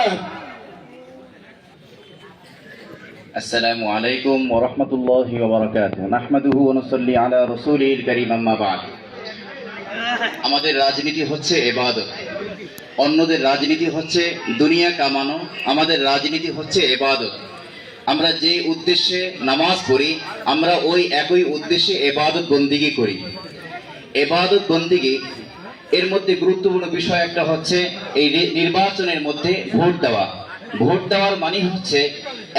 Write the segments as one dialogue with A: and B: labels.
A: জিন্দাবাদ।
B: আসসালামু আলাইকুম ওয়া রাহমাতুল্লাহি ওয়া বারাকাতুহু। নাহমাদুহু ওয়া নুসাল্লি আলা রাসূলিল কারীম, আম্মা বা'দ। আমাদের রাজনীতি হচ্ছে ইবাদত, অন্যদের রাজনীতি হচ্ছে দুনিয়া কামানো, আমাদের রাজনীতি হচ্ছে ইবাদত। আমরা যে উদ্দেশ্যে নামাজ পড়ি, আমরা ওই একই উদ্দেশ্যে ইবাদত বন্দিগি করি। ইবাদত বন্দিগি এর মধ্যে গুরুত্বপূর্ণ বিষয় একটা হচ্ছে এই নির্বাচনের মধ্যে ভোট দেওয়া। ভোট দেওয়ার মানে হচ্ছে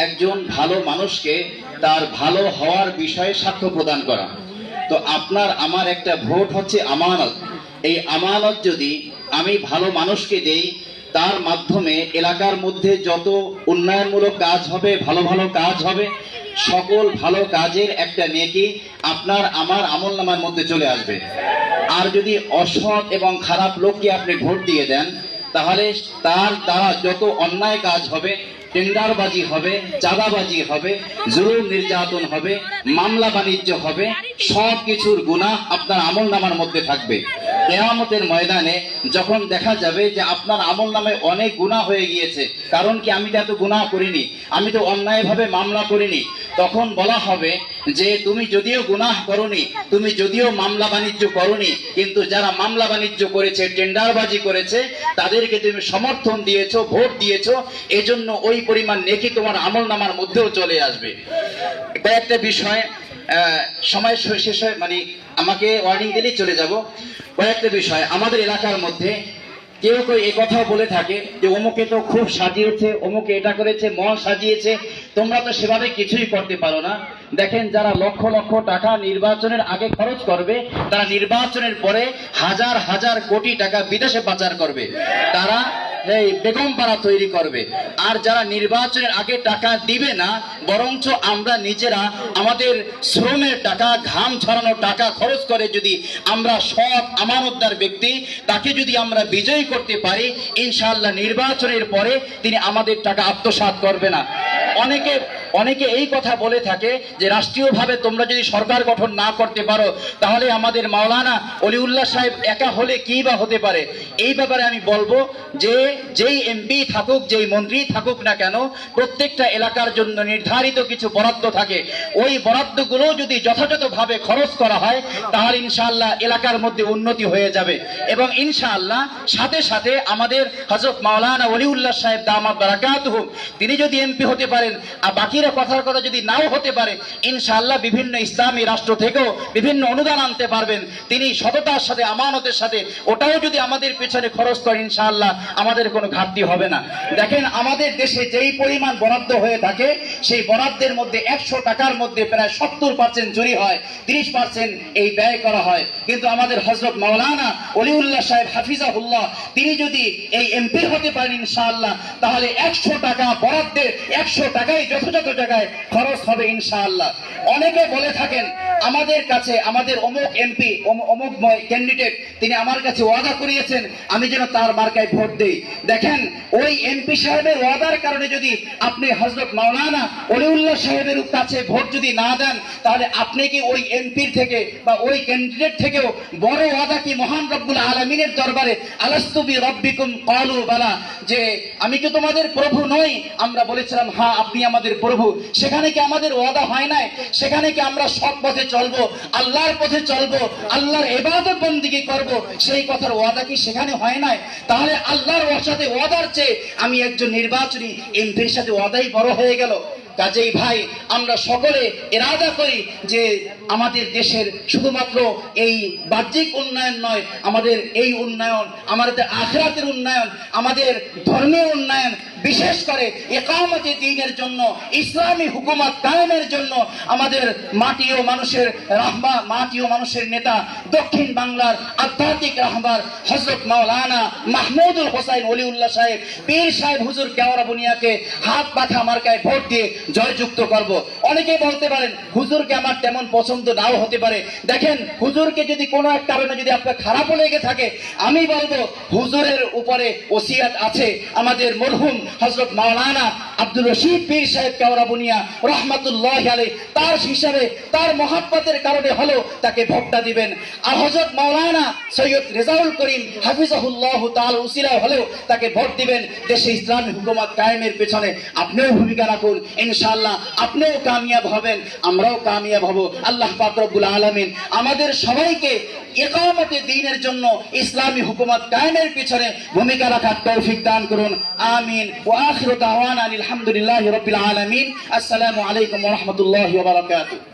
B: একজন ভালো মানুষকে তার ভালো হওয়ার বিষয়ে সাক্ষ্য প্রদান করা। তো আপনার আমার একটা ভোট হচ্ছে আমানত। এই আমানত যদি আমি ভালো মানুষকে দেই, তার মাধ্যমে এলাকার মধ্যে যত উন্নয়নমূলক কাজ হবে, ভালো ভালো কাজ হবে, সকল ভালো কাজের একটা নেকি আপনার আমার আমলনামার মধ্যে চলে আসবে। আর যদি অসৎ এবং খারাপ লোককে আপনি ভোট দিয়ে দেন, তাহলে তার দ্বারা যত অন্যায় কাজ হবে, টেন্ডারবাজি হবে, চাঁদাবাজি হবে, জুলুম নির্যাতন হবে, মামলা বাণিজ্য হবে, সব কিছুর গুনাহ আপনার আমলনামার মধ্যে থাকবে। কিয়ামতের ময়দানে যখন দেখা যাবে যে আপনার আমলনামায় অনেক গুনাহ হয়ে গিয়েছে, কারণ কি আমি তো এত গুনাহ করিনি, আমি তো অন্যায়ভাবে মামলা করিনি, তখন বলা হবে যে তুমি যদিও গুনাহ করনি, তুমি যদিও মামলা বাণিজ্য করনি, কিন্তু যারা মামলা বাণিজ্য করেছে, টেন্ডারবাজি করেছে, তাদেরকে তুমি সমর্থন দিয়েছো, ভোট দিয়েছো, এজন্য ওই পরিমাণ নেকি তোমার আমলনামার মধ্যেও চলে আসবে। কয়েকটা বিষয় সময় শেষ হয়, মানে আমাকে ওয়ার্নিং দিলেই চলে যাব। কয়েকটা বিষয় আমাদের এলাকার মধ্যে কেউ কেউ এই কথাও বলে থাকে যে অমুকে তো খুব সাজিয়েছে, অমুকে এটা করেছে, মন সাজিয়েছে, তোমরা তো সেভাবে কিছুই করতে পারো না। দেখেন, যারা লক্ষ লক্ষ টাকা নির্বাচনের আগে খরচ করবে, তারা নির্বাচনের পরে হাজার হাজার কোটি টাকা বিদেশে পাচার করবে, তারা এই বেগম পাড়া তৈরি করবে। আর যারা নির্বাচনের আগে টাকা দিবে না, বরঞ্চ আমরা নিজেরা আমাদের শ্রমের টাকা, ঘাম ছড়ানোর টাকা খরচ করে যদি আমরা সৎ আমানতদার ব্যক্তি, তাকে যদি আমরা বিজয়ী করতে পারি, ইনশাআল্লাহ নির্বাচনের পরে তিনি আমাদের টাকা আত্মসাৎ করবে না। অনেকে এই কথা বলে থাকে যে রাষ্ট্রীয়ভাবে তোমরা যদি সরকার গঠন না করতে পারো, তাহলে আমাদের মাওলানা অলিউল্লাহ সাহেব একা হলে কি বা হতে পারে। এই ব্যাপারে আমি বলবো যে যেই এমপি থাকুক, যেই মন্ত্রী থাকুক না কেন, প্রত্যেকটা এলাকার জন্য নির্ধারিত কিছু বরাদ্দ থাকে। ওই বরাদ্দগুলো যদি যথাযথভাবে খরচ করা হয়, তাহলে ইনশাআল্লাহ এলাকার মধ্যে উন্নতি হয়ে যাবে। এবং ইনশাআল্লাহ সাথে সাথে আমাদের হযরত মাওলানা ওলিউল্লাহ সাহেব দামাত বারাকাতুহু, তিনি যদি এমপি হতে পারেন, আর বাকিরা কথার কথা যদি নাও হতে পারে, ইনশাআল্লাহ বিভিন্ন ইসলামী রাষ্ট্র থেকেও বিভিন্ন অনুদান আনতে পারবেন। তিনি সততার সাথে, আমানতের সাথে, ওটাও যদি আমাদের পেছনে খরচ করেন, ইনশাআল্লাহ আমাদের কোনো ঘাটতি হবে না। দেখেন, আমাদের দেশে যেই পরিমাণ বরাদ্দ হয়ে থাকে, সেই বরাদ্দের মধ্যে 100 টাকার মধ্যে প্রায় 70% চুরি হয়, 30% এই ব্যয় করা হয়। কিন্তু আমাদের হযরত মাওলানা ওলিউল্লাহ সাহেব হাফিজাহুল্লাহ, তিনি যদি এই এমপি হতে পারেন ইনশাআল্লাহ, তাহলে 100 টাকা বরাদ্দের 100 টাকাই যথাযথ জায়গায় খরচ হবে ইনশাআল্লাহ। অনেকে বলে থাকেন আমাদের কাছে, আমাদের অমুক এমপি, অমুক ক্যান্ডিডেট, তিনি আমার কাছে ওয়াদা করিয়েছেন আমি যেন তার মার্কায় ভোট দেই। দেখেন, ওই এমপি সাহেবের ওয়াদার কারণে যদি আপনি হযরত মাওলানা ওলিউল্লাহ সাহেবের কাছে ভোট যদি না দেন, তাহলে আপনি কি ওই এমপির থেকে বা ওই ক্যান্ডিডেট থেকেও বড় ওয়াদা কি মহান রব্বুল আলামিনের দরবারে আলাস্তু বিরাব্বিকুম ক্বালু বালা, যে আমি কি তোমাদের প্রভু নই? আমরা বলেছিলাম হ্যাঁ, আপনি আমাদের প্রভু। সেখানে কি আমাদের ওয়াদা হয় নাই? সেখানে কি আমরা সৎ পথে চলবো, আল্লাহর পথে চলবো, আল্লাহর ইবাদত বন্দেগী করব, সেই কথার ওয়াদা কি সেখানে হয় নাই? তাহলে আল্লাহর সাথে ওয়াদার চেয়ে আমি একজন নির্বাচনী এমপির সাথে ওয়াদাই বড় হয়ে গেল। কাজেই ভাই, আমরা সকলে ইরাদা করি যে আমাদের দেশের শুধুমাত্র এই বাহ্যিক উন্নয়ন নয়, আমাদের এই উন্নয়ন, আমাদের আখিরাতের উন্নয়ন, আমাদের ধর্মীয় উন্নয়ন, বিশেষ করে ইকামতে দ্বীনের জন্য, ইসলামী হুকুমত কায়েমের জন্য আমাদের মাটি ও মানুষের নেতা, দক্ষিণ বাংলার আধ্যাত্মিক রাহবার হযরত মাওলানা মাহমুদুল হোসাইন ওলিউল্লাহ সাহেব, পীর সাহেব হুজুর কেওড়া বুনিয়াকে হাত পাখা মার্কায় ভোট দিয়ে জয়যুক্ত করব। অনেকেই বলতে পারেন হুজুরকে আমার তেমন পছন্দ নাও হতে পারে। দেখেন, হুজুরকে যদি কোনো এক কারণে যদি আপনার খারাপ লেগে থাকে, আমি বলবো হুজুরের উপরে ওসিয়াত আছে আমাদের মরহুম হযরত মাওলানা
A: আব্দুল রশিদ পীর সাহেব কাওরাবুনিয়া রহমাতুল্লাহি আলাইহি তার হিসাবে তার মহাব্বতের কারণে হলেও তাকে ভোটটা দিবেন। আর হযরত মাওলানা সৈয়দ রেজাউল করিম হাফিজাহুল্লাহ তাআলা উসিলায় হলেও তাকে ভোট দিবেন। দেশে ইসলামী হুকুমত কায়েমের পেছনে আপনিও ভূমিকা রাখুন, ইনশাআল্লাহ আপনিও কামিয়াব হবেন, আমরাও কামিয়াব হব। আল্লাহ পাক রব্বুল আলামিন আমাদের সবাইকে ইকামতে দ্বীনের জন্য ইসলামী হুকুমত কায়েমের পিছনে ভূমিকা রাখার তৌফিক দান করুন, আমিন। ওয়া আখিরু দাওয়ানা আলহামদুলিল্লাহি রাব্বিল আলামিন। আসসালামু আলাইকুম ওয়া রাহমাতুল্লাহি ওয়া বারাকাতুহু।